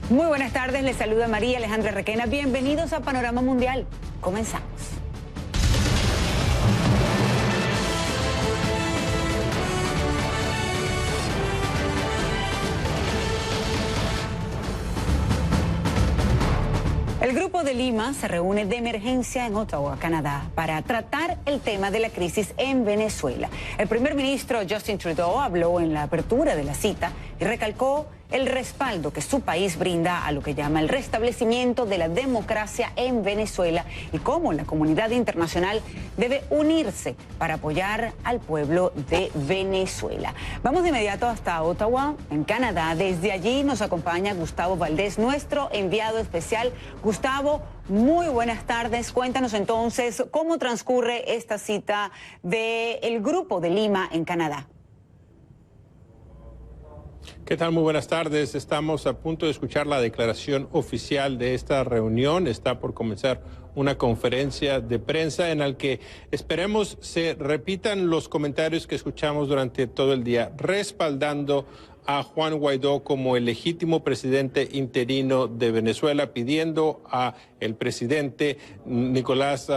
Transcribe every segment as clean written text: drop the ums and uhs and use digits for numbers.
Muy buenas tardes, les saluda María Alejandra Requena. Bienvenidos a Panorama Mundial. Comenzamos. El Grupo de Lima se reúne de emergencia en Ottawa, Canadá, para tratar el tema de la crisis en Venezuela. El primer ministro Justin Trudeau habló en la apertura de la cita y recalcó el respaldo que su país brinda a lo que llama el restablecimiento de la democracia en Venezuela y cómo la comunidad internacional debe unirse para apoyar al pueblo de Venezuela. Vamos de inmediato hasta Ottawa, en Canadá. Desde allí nos acompaña Gustavo Valdés, nuestro enviado especial. Gustavo, muy buenas tardes. Cuéntanos entonces cómo transcurre esta cita del Grupo de Lima en Canadá. ¿Qué tal? Muy buenas tardes. Estamos a punto de escuchar la declaración oficial de esta reunión. Está por comenzar una conferencia de prensa en la que esperemos se repitan los comentarios que escuchamos durante todo el día, respaldando a Juan Guaidó como el legítimo presidente interino de Venezuela, pidiendo a el presidente Nicolás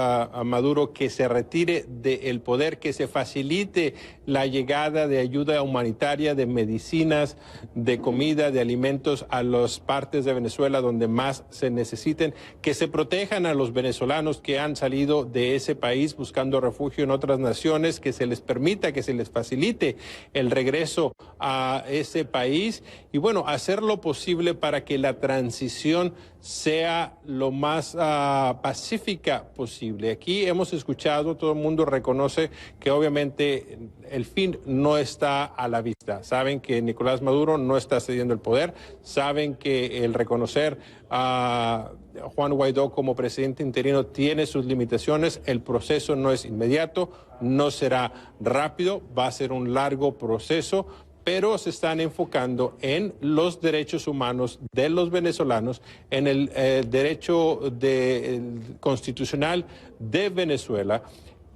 Maduro que se retire del poder, que se facilite la llegada de ayuda humanitaria, de medicinas, de comida, de alimentos a las partes de Venezuela donde más se necesiten, que se protejan a los venezolanos que han salido de ese país buscando refugio en otras naciones, que se les permita, que se les facilite el regreso a ese país y bueno, hacer lo posible para que la transición sea lo más pacífica posible. Aquí hemos escuchado, todo el mundo reconoce que obviamente el fin no está a la vista. Saben que Nicolás Maduro no está cediendo el poder, saben que el reconocer a Juan Guaidó como presidente interino tiene sus limitaciones, el proceso no es inmediato, no será rápido, va a ser un largo proceso, pero se están enfocando en los derechos humanos de los venezolanos, en el derecho constitucional de Venezuela.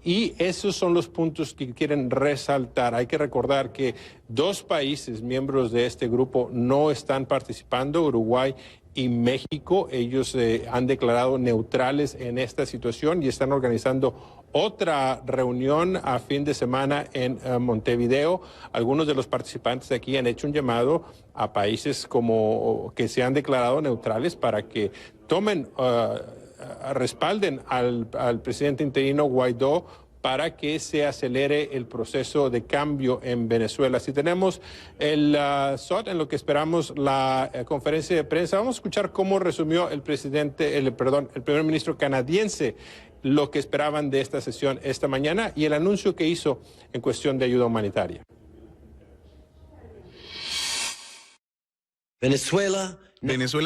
Y esos son los puntos que quieren resaltar. Hay que recordar que dos países miembros de este grupo no están participando, Uruguay y México. Ellos han declarado neutrales en esta situación y están organizando otra reunión a fin de semana en Montevideo. Algunos de los participantes de aquí han hecho un llamado a países como que se han declarado neutrales para que tomen, respalden al presidente interino Guaidó para que se acelere el proceso de cambio en Venezuela. Si tenemos el SOT en lo que esperamos la conferencia de prensa, vamos a escuchar cómo resumió el primer ministro canadiense lo que esperaban de esta sesión esta mañana y el anuncio que hizo en cuestión de ayuda humanitaria. Venezuela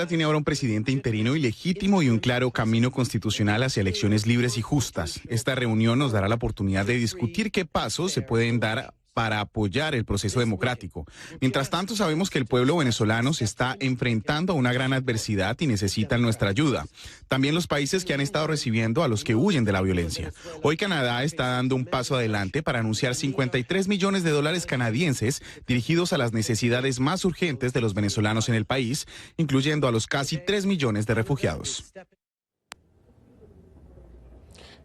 tiene ahora un presidente interino y legítimo y un claro camino constitucional hacia elecciones libres y justas. Esta reunión nos dará la oportunidad de discutir qué pasos se pueden dar para apoyar el proceso democrático. Mientras tanto, sabemos que el pueblo venezolano se está enfrentando a una gran adversidad y necesitan nuestra ayuda. También los países que han estado recibiendo a los que huyen de la violencia. Hoy Canadá está dando un paso adelante para anunciar 53 millones de dólares canadienses dirigidos a las necesidades más urgentes de los venezolanos en el país, incluyendo a los casi 3 millones de refugiados.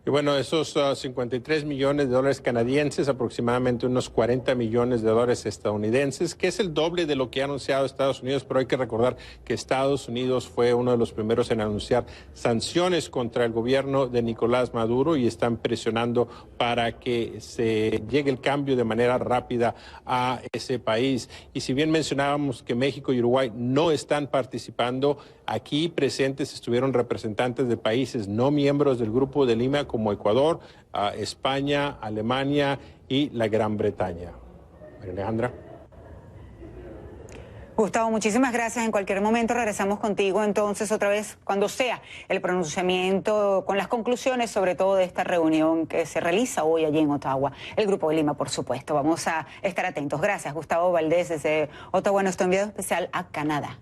Y bueno, esos 53 millones de dólares canadienses, aproximadamente unos 40 millones de dólares estadounidenses, que es el doble de lo que ha anunciado Estados Unidos, pero hay que recordar que Estados Unidos fue uno de los primeros en anunciar sanciones contra el gobierno de Nicolás Maduro y están presionando para que se llegue el cambio de manera rápida a ese país. Y si bien mencionábamos que México y Uruguay no están participando, aquí presentes estuvieron representantes de países no miembros del Grupo de Lima, como Ecuador, España, Alemania y la Gran Bretaña. Alejandra. Gustavo, muchísimas gracias. En cualquier momento regresamos contigo entonces otra vez cuando sea el pronunciamiento con las conclusiones sobre todo de esta reunión que se realiza hoy allí en Ottawa. El Grupo de Lima, por supuesto. Vamos a estar atentos. Gracias, Gustavo Valdés, desde Ottawa, nuestro enviado especial a Canadá.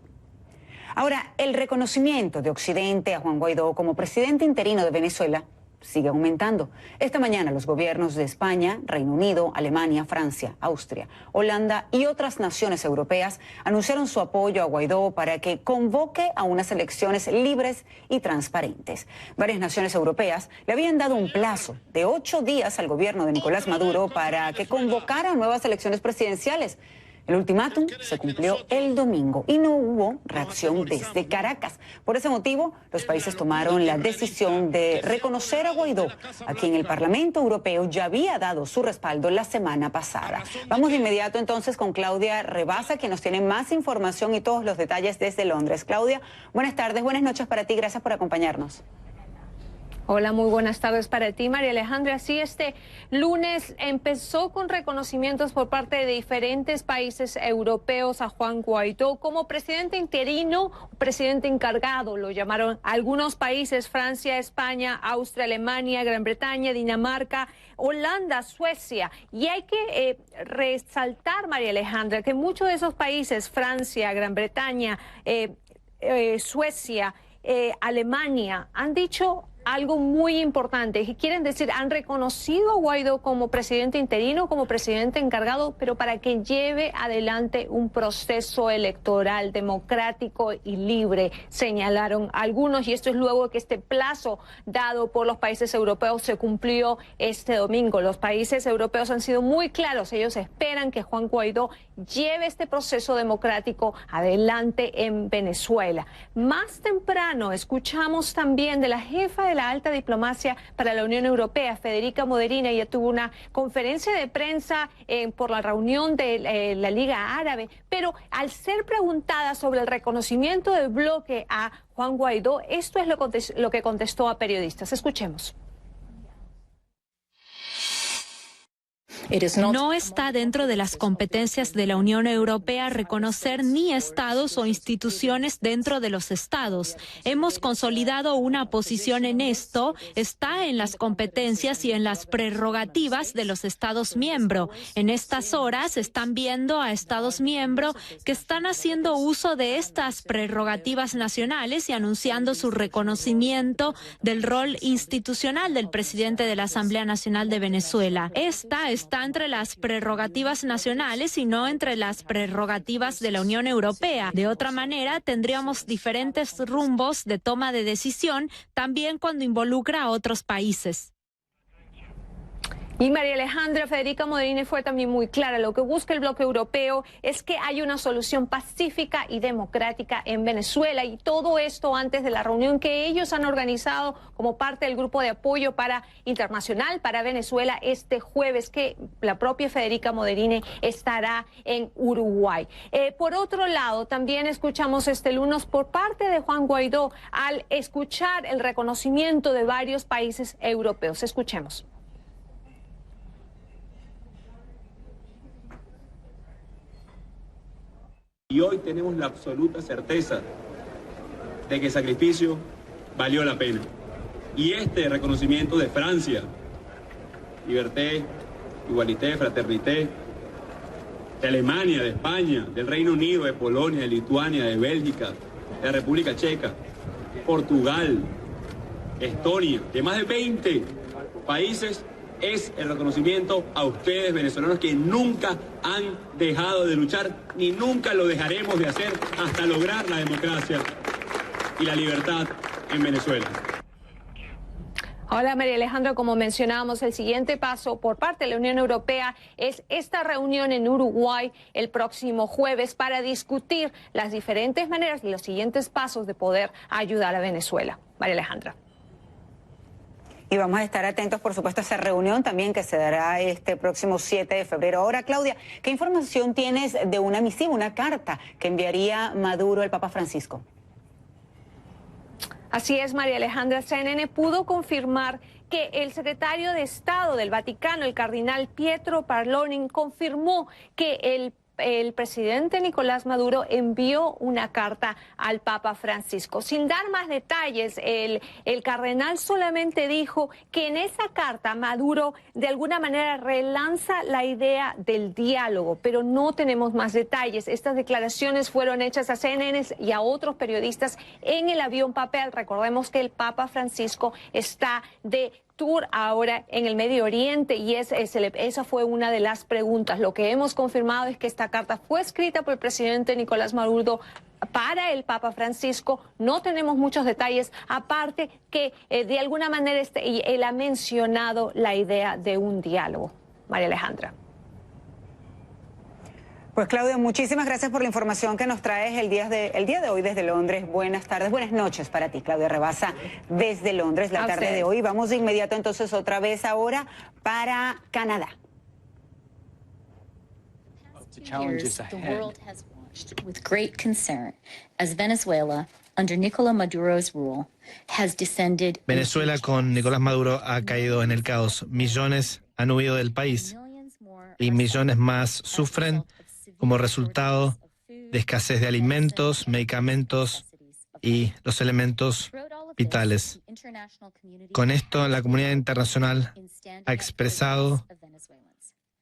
Ahora, el reconocimiento de Occidente a Juan Guaidó como presidente interino de Venezuela sigue aumentando. Esta mañana los gobiernos de España, Reino Unido, Alemania, Francia, Austria, Holanda y otras naciones europeas anunciaron su apoyo a Guaidó para que convoque a unas elecciones libres y transparentes. Varias naciones europeas le habían dado un plazo de 8 días al gobierno de Nicolás Maduro para que convocara nuevas elecciones presidenciales. El ultimátum se cumplió el domingo y no hubo reacción desde Caracas. Por ese motivo, los países tomaron la decisión de reconocer a Guaidó, a quien el Parlamento Europeo ya había dado su respaldo la semana pasada. Vamos de inmediato entonces con Claudia Rebasa, que nos tiene más información y todos los detalles desde Londres. Claudia, buenas tardes, buenas noches para ti, gracias por acompañarnos. Hola, muy buenas tardes para ti, María Alejandra. Sí, este lunes empezó con reconocimientos por parte de diferentes países europeos a Juan Guaidó como presidente interino, presidente encargado, lo llamaron algunos países: Francia, España, Austria, Alemania, Gran Bretaña, Dinamarca, Holanda, Suecia. Y hay que resaltar, María Alejandra, que muchos de esos países, Francia, Gran Bretaña, Suecia, Alemania, han dicho algo muy importante, que quieren decir, han reconocido a Guaidó como presidente interino, como presidente encargado, pero para que lleve adelante un proceso electoral democrático y libre, señalaron algunos, y esto es luego que este plazo dado por los países europeos se cumplió este domingo. Los países europeos han sido muy claros, ellos esperan que Juan Guaidó lleve este proceso democrático adelante en Venezuela. Más temprano escuchamos también de la jefa de la alta diplomacia para la Unión Europea, Federica Mogherini. Ella tuvo una conferencia de prensa por la reunión de la Liga Árabe, pero al ser preguntada sobre el reconocimiento del bloque a Juan Guaidó, esto es lo que contestó a periodistas. Escuchemos. No está dentro de las competencias de la Unión Europea reconocer ni estados o instituciones dentro de los estados. Hemos consolidado una posición en esto. Está en las competencias y en las prerrogativas de los estados miembros. En estas horas están viendo a estados miembros que están haciendo uso de estas prerrogativas nacionales y anunciando su reconocimiento del rol institucional del presidente de la Asamblea Nacional de Venezuela. Esta está entre las prerrogativas nacionales y no entre las prerrogativas de la Unión Europea. De otra manera, tendríamos diferentes rumbos de toma de decisión, también cuando involucra a otros países. Y María Alejandra, Federica Mogherini fue también muy clara. Lo que busca el bloque europeo es que haya una solución pacífica y democrática en Venezuela, y todo esto antes de la reunión que ellos han organizado como parte del grupo de apoyo internacional para Venezuela este jueves, que la propia Federica Mogherini estará en Uruguay. Por otro lado, también escuchamos este lunes por parte de Juan Guaidó al escuchar el reconocimiento de varios países europeos. Escuchemos. Y hoy tenemos la absoluta certeza de que el sacrificio valió la pena. Y este reconocimiento de Francia, liberté, igualité, fraternité, de Alemania, de España, del Reino Unido, de Polonia, de Lituania, de Bélgica, de la República Checa, Portugal, Estonia, de más de 20 países, es el reconocimiento a ustedes, venezolanos, que nunca han dejado de luchar ni nunca lo dejaremos de hacer hasta lograr la democracia y la libertad en Venezuela. Hola, María Alejandra, como mencionábamos, el siguiente paso por parte de la Unión Europea es esta reunión en Uruguay el próximo jueves para discutir las diferentes maneras y los siguientes pasos de poder ayudar a Venezuela. María Alejandra. Y vamos a estar atentos, por supuesto, a esa reunión también que se dará este próximo 7 de febrero. Ahora, Claudia, ¿qué información tienes de una misiva, una carta que enviaría Maduro al Papa Francisco? Así es, María Alejandra. CNN pudo confirmar que el secretario de Estado del Vaticano, el cardenal Pietro Parolin, confirmó que el presidente Nicolás Maduro envió una carta al Papa Francisco. Sin dar más detalles, el cardenal solamente dijo que en esa carta Maduro de alguna manera relanza la idea del diálogo, pero no tenemos más detalles. Estas declaraciones fueron hechas a CNN y a otros periodistas en el avión papel. Recordemos que el Papa Francisco está de tour ahora en el Medio Oriente y esa fue una de las preguntas. Lo que hemos confirmado es que esta carta fue escrita por el presidente Nicolás Maduro para el Papa Francisco. No tenemos muchos detalles, aparte que de alguna manera él ha mencionado la idea de un diálogo. María Alejandra. Pues Claudia, muchísimas gracias por la información que nos traes el día de hoy desde Londres. Buenas tardes, buenas noches para ti, Claudia Rabasa, desde Londres, la tarde de hoy. Vamos de inmediato entonces otra vez ahora para Canadá. The world has watched with great concern as Venezuela, under Nicolás Maduro's rule, has descended. Venezuela con Nicolás Maduro ha caído en el caos. Millones han huido del país y millones más sufren como resultado de escasez de alimentos, medicamentos y los elementos vitales. Con esto, la comunidad internacional ha expresado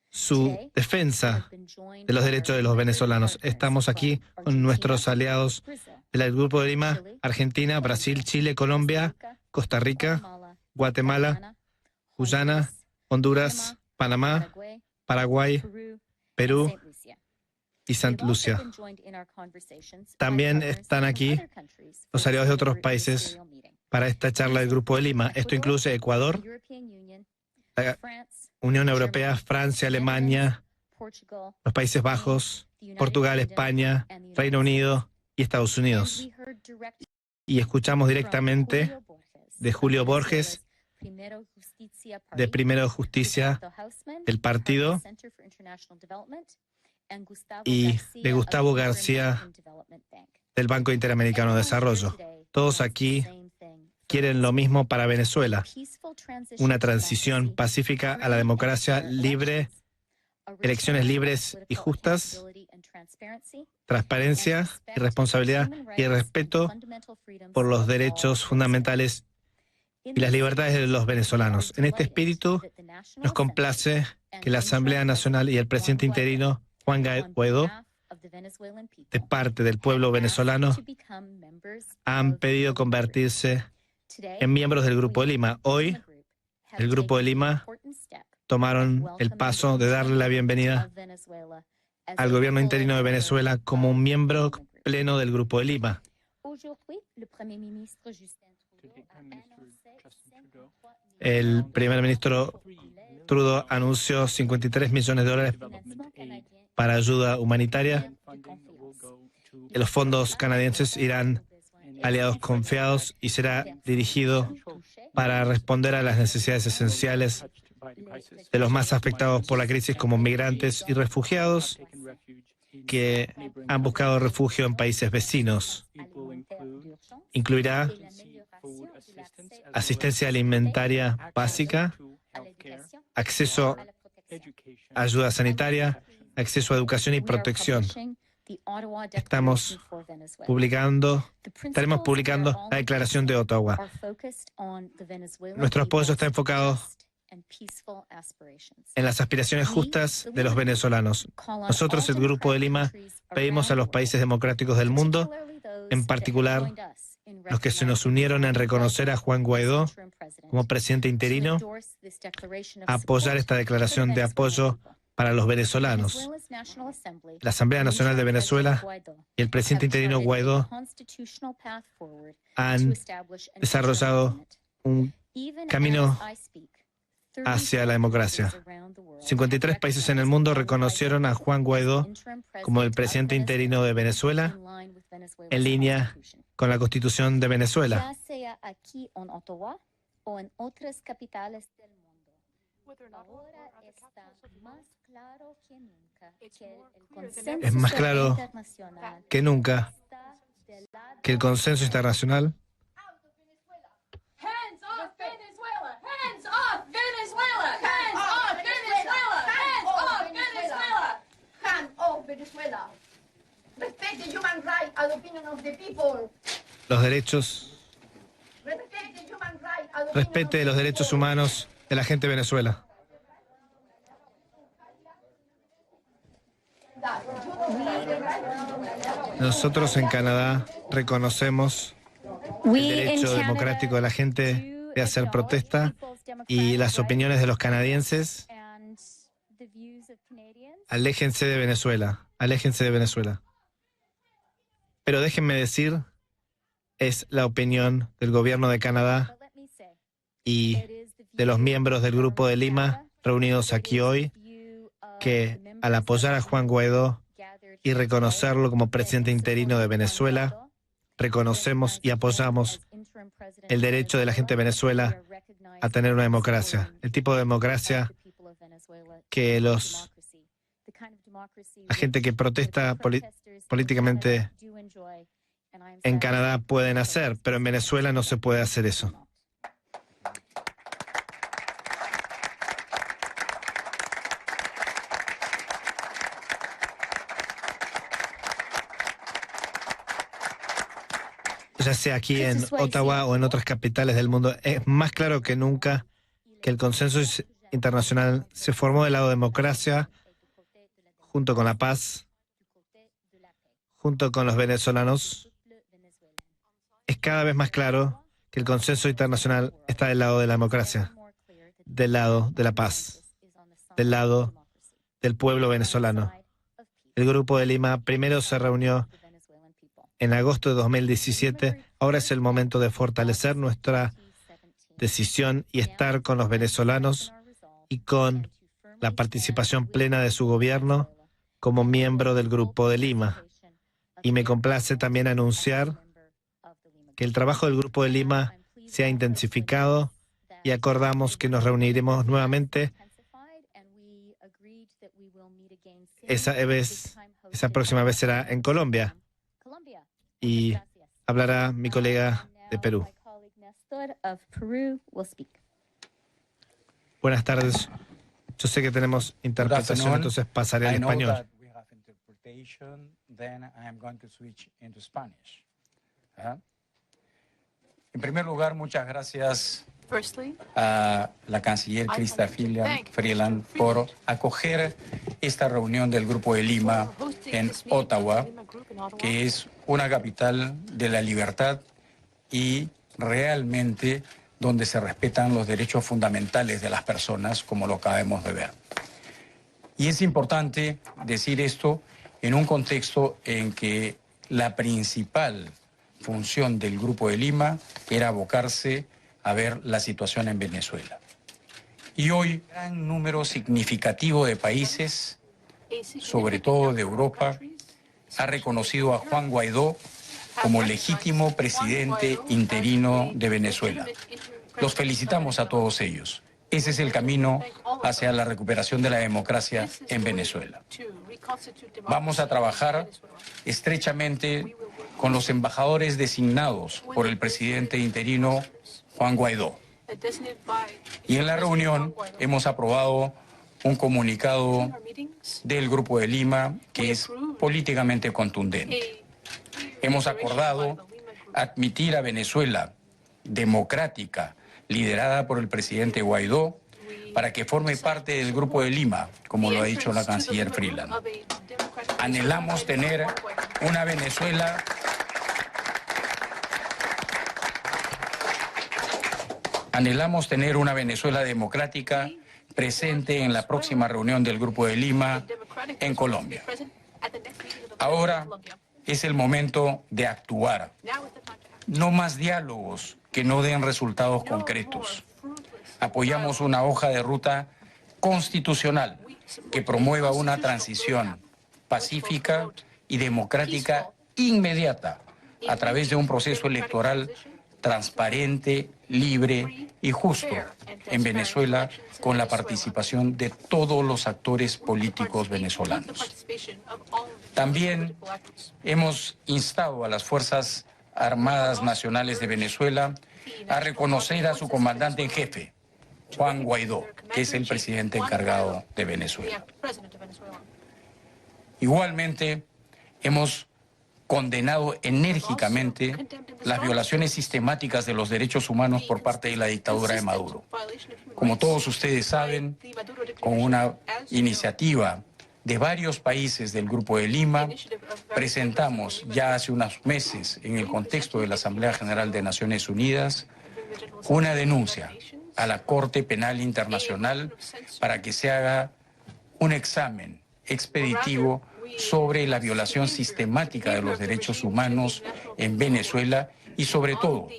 su defensa de los derechos de los venezolanos. Estamos aquí con nuestros aliados del Grupo de Lima, Argentina, Brasil, Chile, Colombia, Costa Rica, Guatemala, Guyana, Honduras, Panamá, Paraguay, Perú y Santa Lucia. También están aquí los aliados de otros países para esta charla del Grupo de Lima. Esto incluye Ecuador, la Unión Europea, Francia, Alemania, los Países Bajos, Portugal, España, Reino Unido y Estados Unidos. Y escuchamos directamente de Julio Borges, de Primero Justicia del Partido, y de Gustavo García del Banco Interamericano de Desarrollo. Todos aquí quieren lo mismo para Venezuela: una transición pacífica a la democracia libre, elecciones libres y justas, transparencia y responsabilidad y respeto por los derechos fundamentales y las libertades de los venezolanos. En este espíritu, nos complace que la Asamblea Nacional y el presidente interino, Juan Guaidó, de parte del pueblo venezolano, han pedido convertirse en miembros del Grupo de Lima. Hoy, el Grupo de Lima tomaron el paso de darle la bienvenida al gobierno interino de Venezuela como un miembro pleno del Grupo de Lima. El primer ministro Trudeau anunció $53 millones para ayuda humanitaria. Los fondos canadienses irán a aliados confiados y será dirigido para responder a las necesidades esenciales de los más afectados por la crisis, como migrantes y refugiados que han buscado refugio en países vecinos. Incluirá asistencia alimentaria básica, acceso a ayuda sanitaria, acceso a educación y protección. Estaremos publicando la Declaración de Ottawa. Nuestro apoyo está enfocado en las aspiraciones justas de los venezolanos. Nosotros, el Grupo de Lima, pedimos a los países democráticos del mundo, en particular los que se nos unieron en reconocer a Juan Guaidó como presidente interino, a apoyar esta declaración de apoyo para los venezolanos. La Asamblea Nacional de Venezuela y el presidente interino Guaidó han desarrollado un camino hacia la democracia. 53 países en el mundo reconocieron a Juan Guaidó como el presidente interino de Venezuela, en línea con la Constitución de Venezuela. Ya sea aquí en Ottawa o en otras capitales del mundo. Ahora está más claro que nunca Es más claro que nunca que el consenso internacional respete los derechos humanos de la gente de Venezuela. Nosotros en Canadá reconocemos el derecho democrático de la gente de hacer protesta y las opiniones de los canadienses, aléjense de Venezuela, aléjense de Venezuela. Pero déjenme decir, es la opinión del gobierno de Canadá y de los miembros del Grupo de Lima reunidos aquí hoy, que al apoyar a Juan Guaidó y reconocerlo como presidente interino de Venezuela, reconocemos y apoyamos el derecho de la gente de Venezuela a tener una democracia, el tipo de democracia que la gente que protesta políticamente en Canadá pueden hacer, pero en Venezuela no se puede hacer eso. Ya sea aquí en Ottawa o en otras capitales del mundo, es más claro que nunca que el consenso internacional se formó del lado de democracia, junto con la paz, junto con los venezolanos. Es cada vez más claro que el consenso internacional está del lado de la democracia, del lado de la paz, del lado del pueblo venezolano. El Grupo de Lima primero se reunió en agosto de 2017, ahora es el momento de fortalecer nuestra decisión y estar con los venezolanos y con la participación plena de su gobierno como miembro del Grupo de Lima. Y me complace también anunciar que el trabajo del Grupo de Lima se ha intensificado y acordamos que nos reuniremos nuevamente. Esa próxima vez será en Colombia. Y hablará mi colega de Perú. Buenas tardes. Yo sé que tenemos interpretación, entonces pasaré al español. En primer lugar, muchas gracias a la canciller Chrystia Freeland por acoger esta reunión del Grupo de Lima en Ottawa, que es una capital de la libertad y realmente donde se respetan los derechos fundamentales de las personas, como lo acabamos de ver. Y es importante decir esto en un contexto en que la principal función del Grupo de Lima era abocarse a ver la situación en Venezuela. Y hoy, un gran número significativo de países, sobre todo de Europa, ha reconocido a Juan Guaidó como legítimo presidente interino de Venezuela. Los felicitamos a todos ellos. Ese es el camino hacia la recuperación de la democracia en Venezuela. Vamos a trabajar estrechamente con los embajadores designados por el presidente interino Juan Guaidó. Y en la reunión hemos aprobado un comunicado del Grupo de Lima que es políticamente contundente. Hemos acordado admitir a Venezuela democrática, liderada por el presidente Guaidó, para que forme parte del Grupo de Lima, como lo ha dicho la canciller Freeland. Anhelamos tener una Venezuela democrática presente en la próxima reunión del Grupo de Lima en Colombia. Ahora es el momento de actuar. No más diálogos que no den resultados concretos. Apoyamos una hoja de ruta constitucional que promueva una transición pacífica y democrática inmediata a través de un proceso electoral transparente, libre y justo en Venezuela, con la participación de todos los actores políticos venezolanos. También hemos instado a las Fuerzas Armadas Nacionales de Venezuela a reconocer a su comandante en jefe, Juan Guaidó, que es el presidente encargado de Venezuela. Igualmente, hemos condenado enérgicamente las violaciones sistemáticas de los derechos humanos por parte de la dictadura de Maduro. Como todos ustedes saben, con una iniciativa de varios países del Grupo de Lima, presentamos ya hace unos meses, en el contexto de la Asamblea General de Naciones Unidas, una denuncia a la Corte Penal Internacional para que se haga un examen expeditivo sobre la violación sistemática de los derechos humanos en Venezuela y sobre todo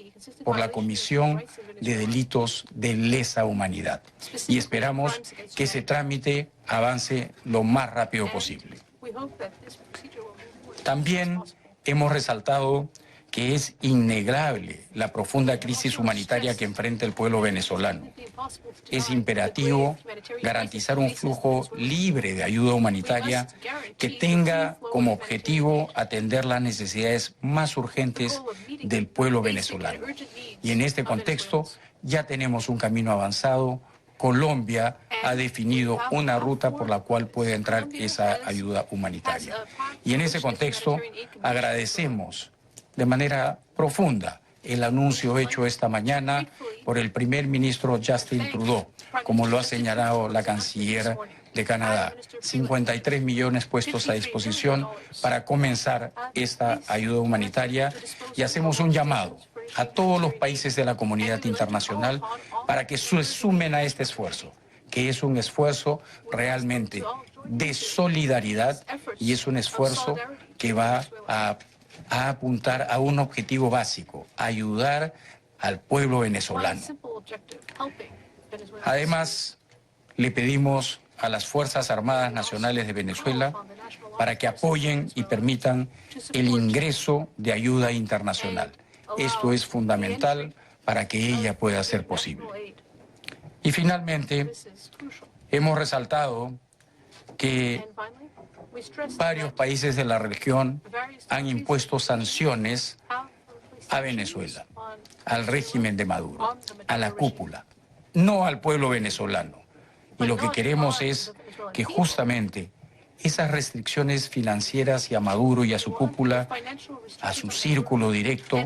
por la comisión de delitos de lesa humanidad. Y esperamos que ese trámite avance lo más rápido posible. También hemos resaltado que es innegable la profunda crisis humanitaria que enfrenta el pueblo venezolano. Es imperativo garantizar un flujo libre de ayuda humanitaria que tenga como objetivo atender las necesidades más urgentes del pueblo venezolano. Y en este contexto ya tenemos un camino avanzado. Colombia ha definido una ruta por la cual puede entrar esa ayuda humanitaria. Y en ese contexto agradecemos de manera profunda el anuncio hecho esta mañana por el primer ministro Justin Trudeau, como lo ha señalado la canciller de Canadá. 53 millones puestos a disposición para comenzar esta ayuda humanitaria y hacemos un llamado a todos los países de la comunidad internacional para que se sumen a este esfuerzo, que es un esfuerzo realmente de solidaridad y es un esfuerzo que va a apuntar a un objetivo básico: ayudar al pueblo venezolano. Además, le pedimos a las Fuerzas Armadas Nacionales de Venezuela para que apoyen y permitan el ingreso de ayuda internacional. Esto es fundamental para que ella pueda ser posible. Y finalmente, hemos resaltado que varios países de la región han impuesto sanciones a Venezuela, al régimen de Maduro, a la cúpula, no al pueblo venezolano. Y lo que queremos es que justamente esas restricciones financieras y a Maduro y a su cúpula, a su círculo directo,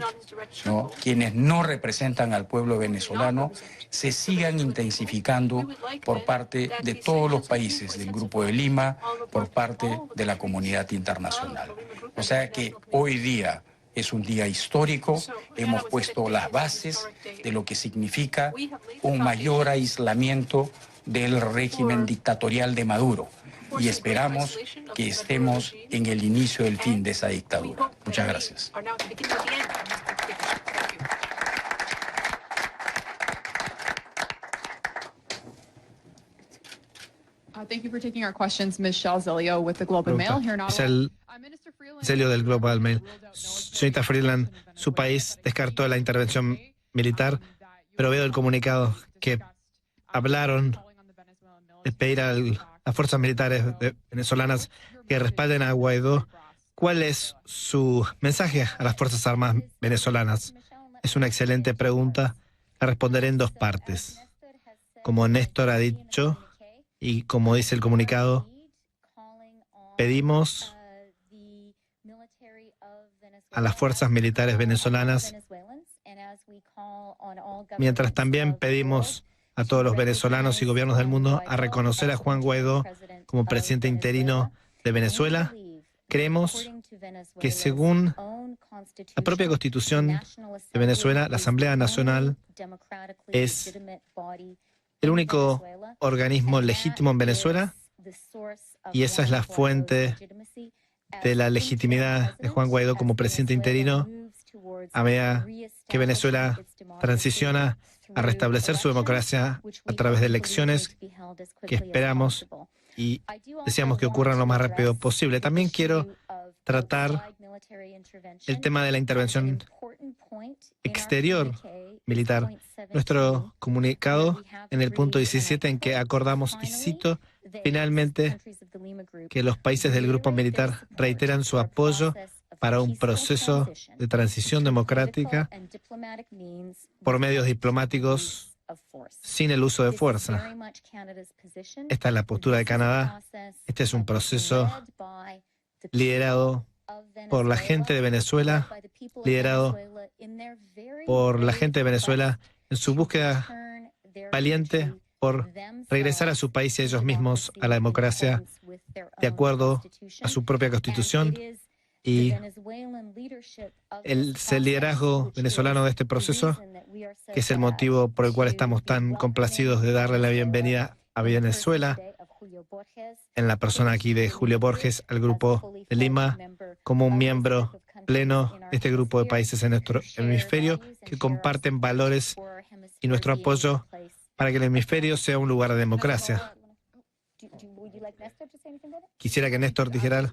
¿no?, quienes no representan al pueblo venezolano, se sigan intensificando por parte de todos los países del Grupo de Lima, por parte de la comunidad internacional. O sea que hoy día es un día histórico, hemos puesto las bases de lo que significa un mayor aislamiento del régimen dictatorial de Maduro. Y esperamos que estemos en el inicio del fin de esa dictadura. Muchas gracias. Thank you for taking our questions, Ms. Shalzilio with the Globe and Mail here in Ottawa. Celio del Global Mail. Señorita Freeland, su país descartó la intervención militar, pero veo el comunicado que hablaron de pedir a las fuerzas militares venezolanas que respalden a Guaidó. ¿Cuál es su mensaje a las Fuerzas Armadas venezolanas? Es una excelente pregunta. La responderé en dos partes. Como Néstor ha dicho, y como dice el comunicado, pedimos a las fuerzas militares venezolanas, mientras también pedimos a todos los venezolanos y gobiernos del mundo a reconocer a Juan Guaidó como presidente interino de Venezuela. Creemos que según la propia Constitución de Venezuela, la Asamblea Nacional es el único organismo legítimo en Venezuela y esa es la fuente de la legitimidad de Juan Guaidó como presidente interino a medida que Venezuela transiciona a restablecer su democracia a través de elecciones que esperamos y deseamos que ocurran lo más rápido posible. También quiero tratar el tema de la intervención exterior militar. Nuestro comunicado en el punto 17 en que acordamos, y cito, finalmente que los países del grupo militar reiteran su apoyo para un proceso de transición democrática por medios diplomáticos sin el uso de fuerza. Esta es la postura de Canadá. Este es un proceso liderado por la gente de Venezuela, liderado por la gente de Venezuela en su búsqueda valiente por regresar a su país y a ellos mismos a la democracia de acuerdo a su propia constitución. Y el liderazgo venezolano de este proceso que es el motivo por el cual estamos tan complacidos de darle la bienvenida a Venezuela, en la persona aquí de Julio Borges, al Grupo de Lima, como un miembro pleno de este grupo de países en nuestro hemisferio que comparten valores y nuestro apoyo para que el hemisferio sea un lugar de democracia. Quisiera que Néstor dijera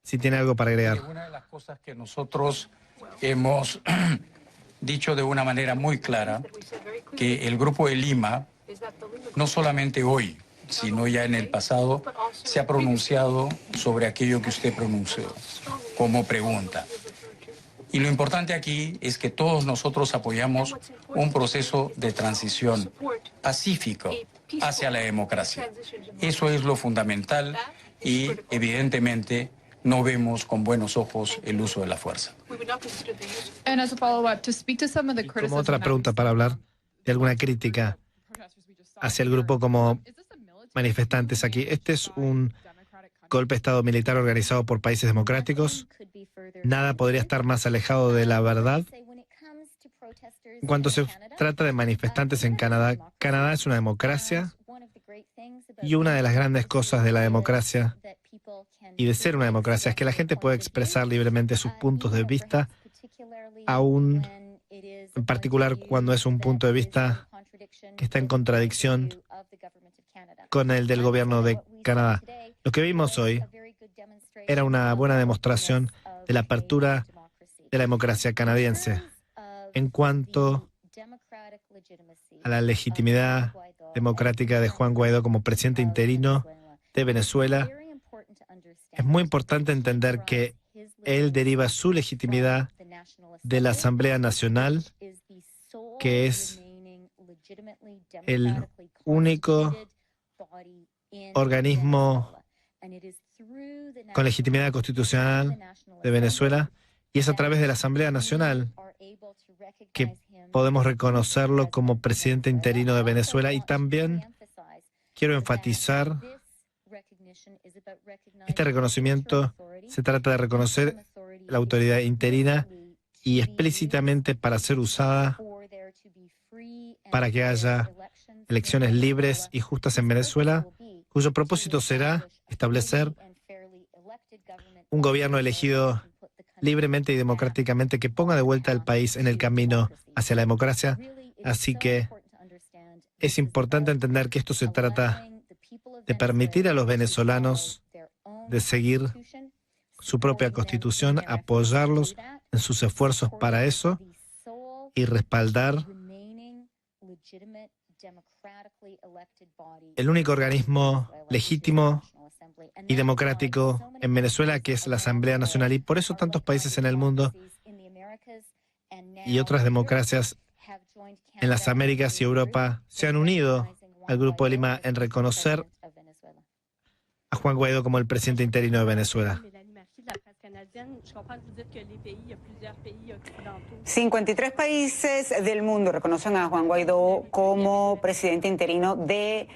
si tiene algo para agregar. Una de las cosas que nosotros hemos dicho de una manera muy clara, que el Grupo de Lima, no solamente hoy, sino ya en el pasado, se ha pronunciado sobre aquello que usted pronunció como pregunta. Y lo importante aquí es que todos nosotros apoyamos un proceso de transición pacífico hacia la democracia. Eso es lo fundamental y, evidentemente, no vemos con buenos ojos el uso de la fuerza. Y como otra pregunta para hablar de alguna crítica hacia el grupo como manifestantes aquí. Este es un golpe de Estado militar organizado por países democráticos. Nada podría estar más alejado de la verdad. En cuanto se trata de manifestantes en Canadá, Canadá es una democracia y una de las grandes cosas de la democracia y de ser una democracia es que la gente puede expresar libremente sus puntos de vista, aún en particular cuando es un punto de vista que está en contradicción con el del gobierno de Canadá. Lo que vimos hoy era una buena demostración de la apertura de la democracia canadiense. En cuanto a la legitimidad democrática de Juan Guaidó como presidente interino de Venezuela, es muy importante entender que él deriva su legitimidad de la Asamblea Nacional, que es el único organismo con legitimidad constitucional de Venezuela, y es a través de la Asamblea Nacional que podemos reconocerlo como presidente interino de Venezuela. Y también quiero enfatizar, este reconocimiento se trata de reconocer la autoridad interina y explícitamente para ser usada para que haya elecciones libres y justas en Venezuela, cuyo propósito será establecer un gobierno elegido libremente y democráticamente que ponga de vuelta al país en el camino hacia la democracia. Así que es importante entender que esto se trata de permitir a los venezolanos de seguir su propia constitución, apoyarlos en sus esfuerzos para eso y respaldar el único organismo legítimo y democrático en Venezuela, que es la Asamblea Nacional. Y por eso tantos países en el mundo y otras democracias en las Américas y Europa se han unido al Grupo de Lima en reconocer a Juan Guaidó como el presidente interino de Venezuela. 53 países del mundo reconocen a Juan Guaidó como presidente interino de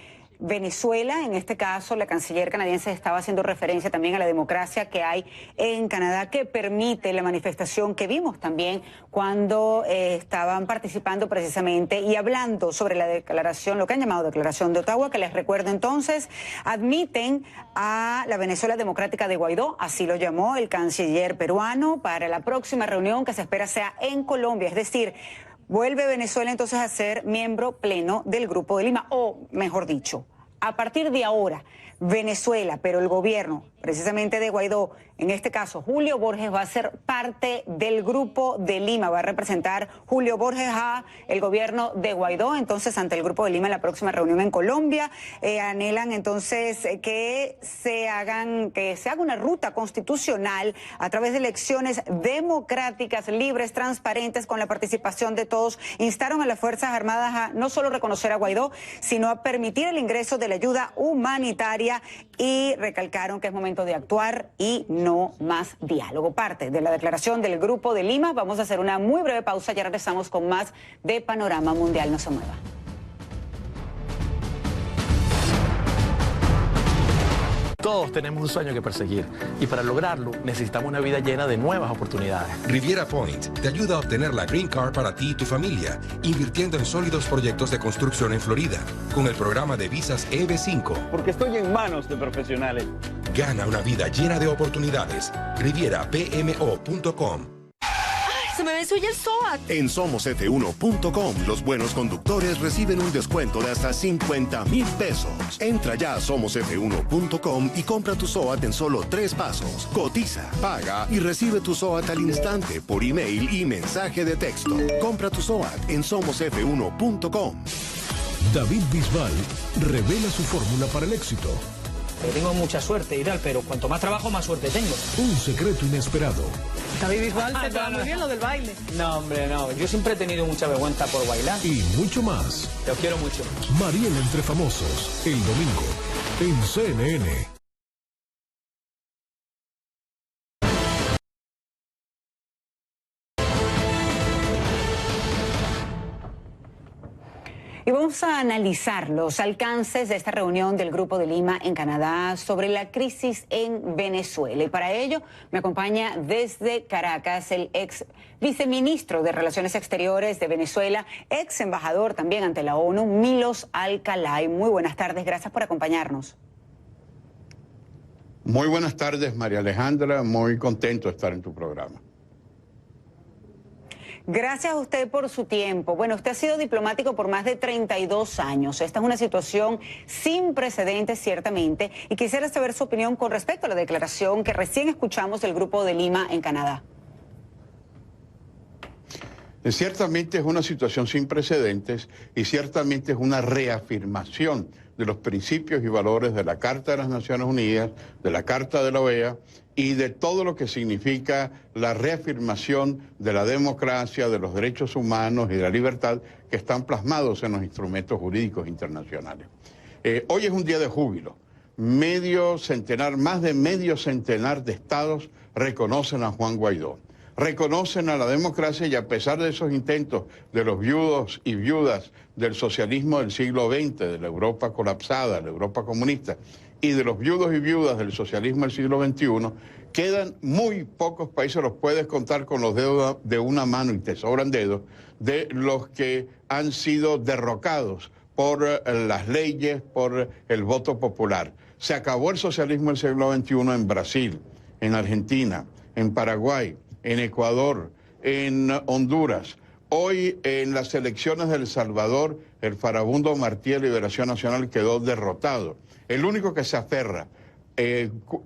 Venezuela. En este caso, la canciller canadiense estaba haciendo referencia también a la democracia que hay en Canadá, que permite la manifestación que vimos también cuando estaban participando precisamente y hablando sobre la declaración, lo que han llamado Declaración de Ottawa, que les recuerdo entonces, admiten a la Venezuela democrática de Guaidó, así lo llamó el canciller peruano, para la próxima reunión que se espera sea en Colombia, es decir, vuelve Venezuela entonces a ser miembro pleno del Grupo de Lima, o mejor dicho, a partir de ahora, Venezuela, pero el gobierno precisamente de Guaidó, en este caso Julio Borges, va a ser parte del Grupo de Lima, va a representar Julio Borges a el gobierno de Guaidó, entonces ante el Grupo de Lima en la próxima reunión en Colombia. Anhelan entonces que se haga una ruta constitucional a través de elecciones democráticas, libres, transparentes, con la participación de todos. Instaron a las Fuerzas Armadas a no solo reconocer a Guaidó, sino a permitir el ingreso de la ayuda humanitaria, y recalcaron que es momento de actuar y no más diálogo. Parte de la declaración del Grupo de Lima. Vamos a hacer una muy breve pausa, ya regresamos con más de Panorama Mundial. No se mueva. Todos tenemos un sueño que perseguir y para lograrlo necesitamos una vida llena de nuevas oportunidades. Riviera Point te ayuda a obtener la Green Card para ti y tu familia, invirtiendo en sólidos proyectos de construcción en Florida, con el programa de visas EB5. Porque estoy en manos de profesionales. Gana una vida llena de oportunidades. RivieraPMO.com. ¡Se me venció ya el SOAT! En SomosF1.com, los buenos conductores reciben un descuento de hasta 50,000 pesos. Entra ya a SomosF1.com y compra tu SOAT en solo 3 pasos. Cotiza, paga y recibe tu SOAT al instante por email y mensaje de texto. Compra tu SOAT en SomosF1.com. David Bisbal revela su fórmula para el éxito. Tengo mucha suerte y tal, pero cuanto más trabajo, más suerte tengo. Un secreto inesperado. David Bisbal, te va muy bien lo del baile. No, hombre, no. Yo siempre he tenido mucha vergüenza por bailar. Y mucho más. Te quiero mucho. Mariel entre famosos, el domingo, en CNN. Y vamos a analizar los alcances de esta reunión del Grupo de Lima en Canadá sobre la crisis en Venezuela. Y para ello me acompaña desde Caracas el ex viceministro de Relaciones Exteriores de Venezuela, ex embajador también ante la ONU, Milos Alcalay. Muy buenas tardes, gracias por acompañarnos. Muy buenas tardes, María Alejandra, muy contento de estar en tu programa. Gracias a usted por su tiempo. Bueno, usted ha sido diplomático por más de 32 años. Esta es una situación sin precedentes, ciertamente, y quisiera saber su opinión con respecto a la declaración que recién escuchamos del Grupo de Lima en Canadá. Ciertamente es una situación sin precedentes y ciertamente es una reafirmación de los principios y valores de la Carta de las Naciones Unidas, de la Carta de la OEA y de todo lo que significa la reafirmación de la democracia, de los derechos humanos y de la libertad que están plasmados en los instrumentos jurídicos internacionales. Hoy es un día de júbilo. Más de medio centenar de estados reconocen a Juan Guaidó. Reconocen a la democracia y a pesar de esos intentos de los viudos y viudas del socialismo del siglo XX, de la Europa colapsada, la Europa comunista, y de los viudos y viudas del socialismo del siglo XXI, quedan muy pocos países, los puedes contar con los dedos de una mano y te sobran dedos, de los que han sido derrocados por las leyes, por el voto popular. Se acabó el socialismo del siglo XXI en Brasil, en Argentina, en Paraguay, en Ecuador, en Honduras. Hoy en las elecciones de El Salvador, el farabundo Martí de Liberación Nacional quedó derrotado. El único que se aferra,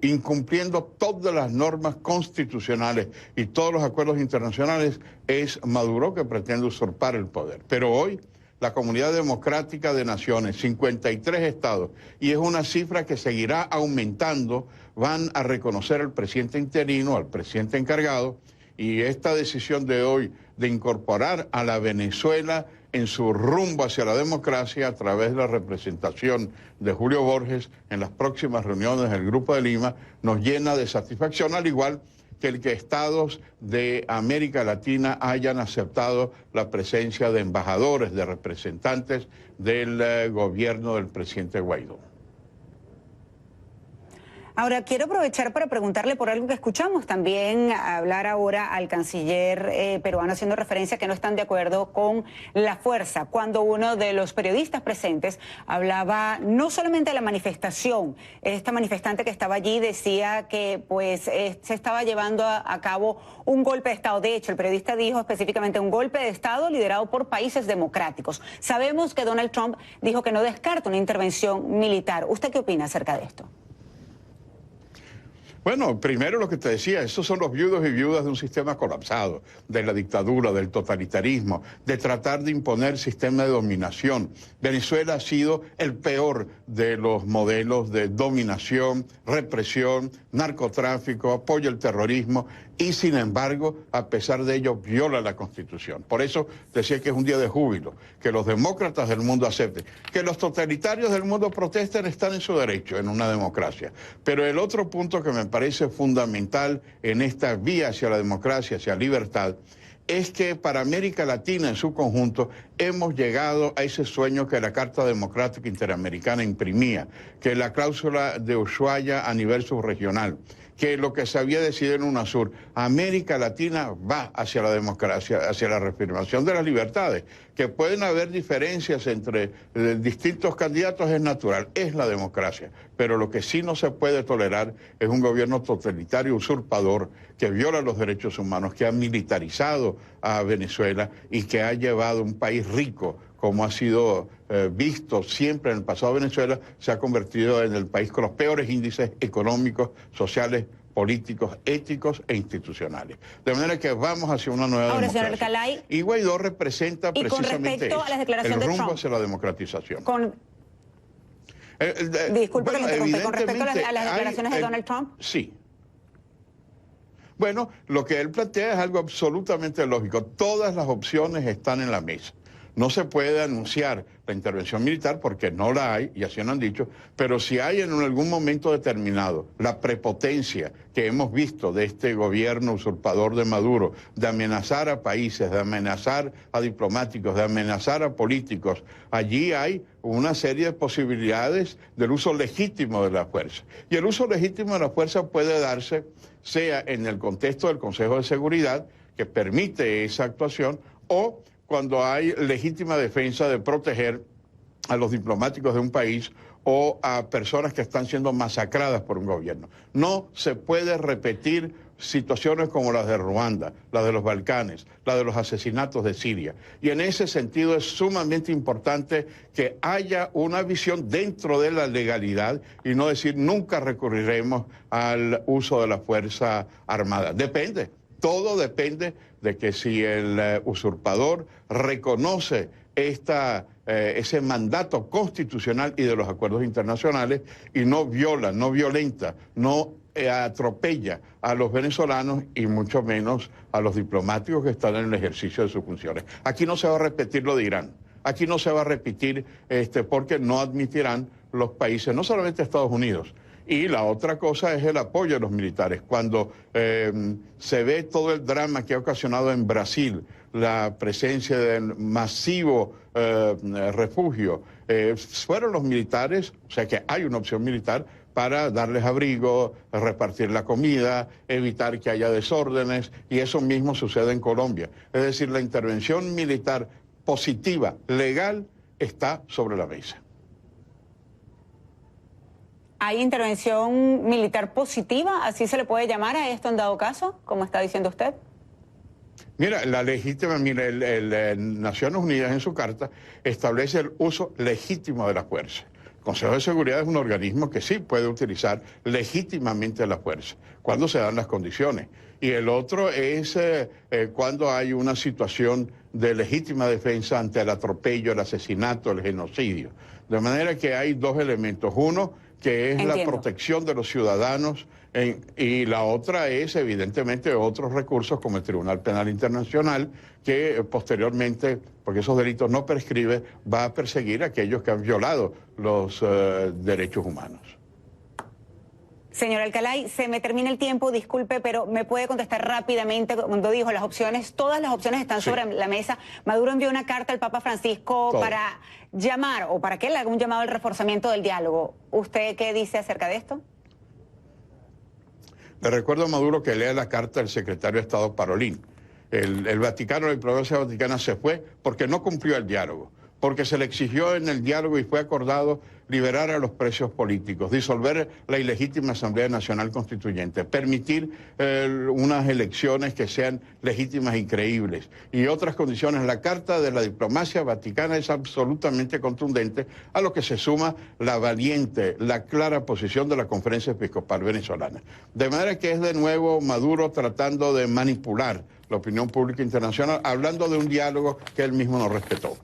incumpliendo todas las normas constitucionales y todos los acuerdos internacionales, es Maduro, que pretende usurpar el poder. Pero hoy la Comunidad Democrática de Naciones, 53 estados, y es una cifra que seguirá aumentando, van a reconocer al presidente interino, al presidente encargado, y esta decisión de hoy de incorporar a la Venezuela en su rumbo hacia la democracia a través de la representación de Julio Borges en las próximas reuniones del Grupo de Lima nos llena de satisfacción, al igual que el que estados de América Latina hayan aceptado la presencia de embajadores, de representantes del gobierno del presidente Guaidó. Ahora, quiero aprovechar para preguntarle por algo que escuchamos también hablar ahora al canciller peruano, haciendo referencia a que no están de acuerdo con la fuerza, cuando uno de los periodistas presentes hablaba no solamente de la manifestación. Esta manifestante que estaba allí decía que pues se estaba llevando a cabo un golpe de Estado. De hecho, el periodista dijo específicamente un golpe de Estado liderado por países democráticos. Sabemos que Donald Trump dijo que no descarta una intervención militar. ¿Usted qué opina acerca de esto? Bueno, primero lo que te decía, estos son los viudos y viudas de un sistema colapsado, de la dictadura, del totalitarismo, de tratar de imponer sistema de dominación. Venezuela ha sido el peor de los modelos de dominación, represión, narcotráfico, apoyo al terrorismo y, sin embargo, a pesar de ello, viola la Constitución. Por eso decía que es un día de júbilo, que los demócratas del mundo acepten, que los totalitarios del mundo protesten, están en su derecho en una democracia. Pero el otro punto que me parece fundamental en esta vía hacia la democracia, hacia la libertad, es que para América Latina en su conjunto hemos llegado a ese sueño que la Carta Democrática Interamericana imprimía, que la cláusula de Ushuaia a nivel subregional, que lo que se había decidido en UNASUR, América Latina va hacia la democracia, hacia la reafirmación de las libertades, que pueden haber diferencias entre distintos candidatos, es natural, es la democracia, pero lo que sí no se puede tolerar es un gobierno totalitario, usurpador, que viola los derechos humanos, que ha militarizado a Venezuela y que ha llevado un país rico, como ha sido visto siempre en el pasado. Venezuela se ha convertido en el país con los peores índices económicos, sociales, políticos, éticos e institucionales. De manera que vamos hacia una nueva democracia. Señor Alcalay, y Guaidó representa precisamente eso, el rumbo hacia la democratización. Disculpe que le interrumpa, con respecto a las declaraciones de Donald Trump. Sí. Bueno, lo que él plantea es algo absolutamente lógico. Todas las opciones están en la mesa. No se puede anunciar la intervención militar porque no la hay, y así lo han dicho, pero si hay en algún momento determinado la prepotencia que hemos visto de este gobierno usurpador de Maduro, de amenazar a países, de amenazar a diplomáticos, de amenazar a políticos, allí hay una serie de posibilidades del uso legítimo de la fuerza. Y el uso legítimo de la fuerza puede darse, sea en el contexto del Consejo de Seguridad, que permite esa actuación, o cuando hay legítima defensa de proteger a los diplomáticos de un país o a personas que están siendo masacradas por un gobierno. No se puede repetir situaciones como las de Ruanda, las de los Balcanes, las de los asesinatos de Siria. Y en ese sentido es sumamente importante que haya una visión dentro de la legalidad y no decir nunca recurriremos al uso de la fuerza armada. Depende. Todo depende de que si el usurpador reconoce ese mandato constitucional y de los acuerdos internacionales y no viola, no violenta, no atropella a los venezolanos y mucho menos a los diplomáticos que están en el ejercicio de sus funciones. Aquí no se va a repetir lo de Irán. Aquí no se va a repetir porque no admitirán los países, no solamente Estados Unidos. Y la otra cosa es el apoyo a los militares. Cuando se ve todo el drama que ha ocasionado en Brasil, la presencia del masivo refugio, fueron los militares, o sea que hay una opción militar para darles abrigo, repartir la comida, evitar que haya desórdenes, y eso mismo sucede en Colombia. Es decir, la intervención militar positiva, legal, está sobre la mesa. ¿Hay intervención militar positiva? ¿Así se le puede llamar a esto en dado caso, como está diciendo usted? Mira, la legítima, Naciones Unidas en su carta establece el uso legítimo de la fuerza. El Consejo de Seguridad es un organismo que sí puede utilizar legítimamente la fuerza, cuando se dan las condiciones. Y el otro es cuando hay una situación de legítima defensa ante el atropello, el asesinato, el genocidio. De manera que hay dos elementos. Uno, que es la protección de los ciudadanos, y la otra es, evidentemente, otros recursos como el Tribunal Penal Internacional, que posteriormente, porque esos delitos no prescriben, va a perseguir a aquellos que han violado los derechos humanos. Señor Alcalay, se me termina el tiempo, disculpe, pero me puede contestar rápidamente cuando dijo las opciones, todas las opciones están sobre la mesa. Maduro envió una carta al Papa Francisco para llamar, o para que él haga un llamado al reforzamiento del diálogo. ¿Usted qué dice acerca de esto? Le recuerdo a Maduro que lea la carta del secretario de Estado Parolin. El Vaticano, la diplomacia vaticana se fue porque no cumplió el diálogo, porque se le exigió en el diálogo y fue acordado liberar a los presos políticos, disolver la ilegítima Asamblea Nacional Constituyente, permitir unas elecciones que sean legítimas y creíbles y otras condiciones. La Carta de la Diplomacia Vaticana es absolutamente contundente, a lo que se suma la valiente, la clara posición de la Conferencia Episcopal Venezolana. De manera que es de nuevo Maduro tratando de manipular la opinión pública internacional, hablando de un diálogo que él mismo no respetó.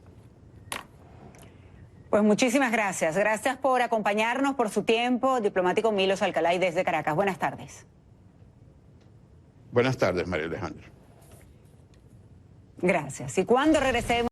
Pues muchísimas gracias. Gracias por acompañarnos, por su tiempo. Diplomático Milos Alcalay desde Caracas. Buenas tardes. Buenas tardes, María Alejandra. Gracias. Y cuando regresemos...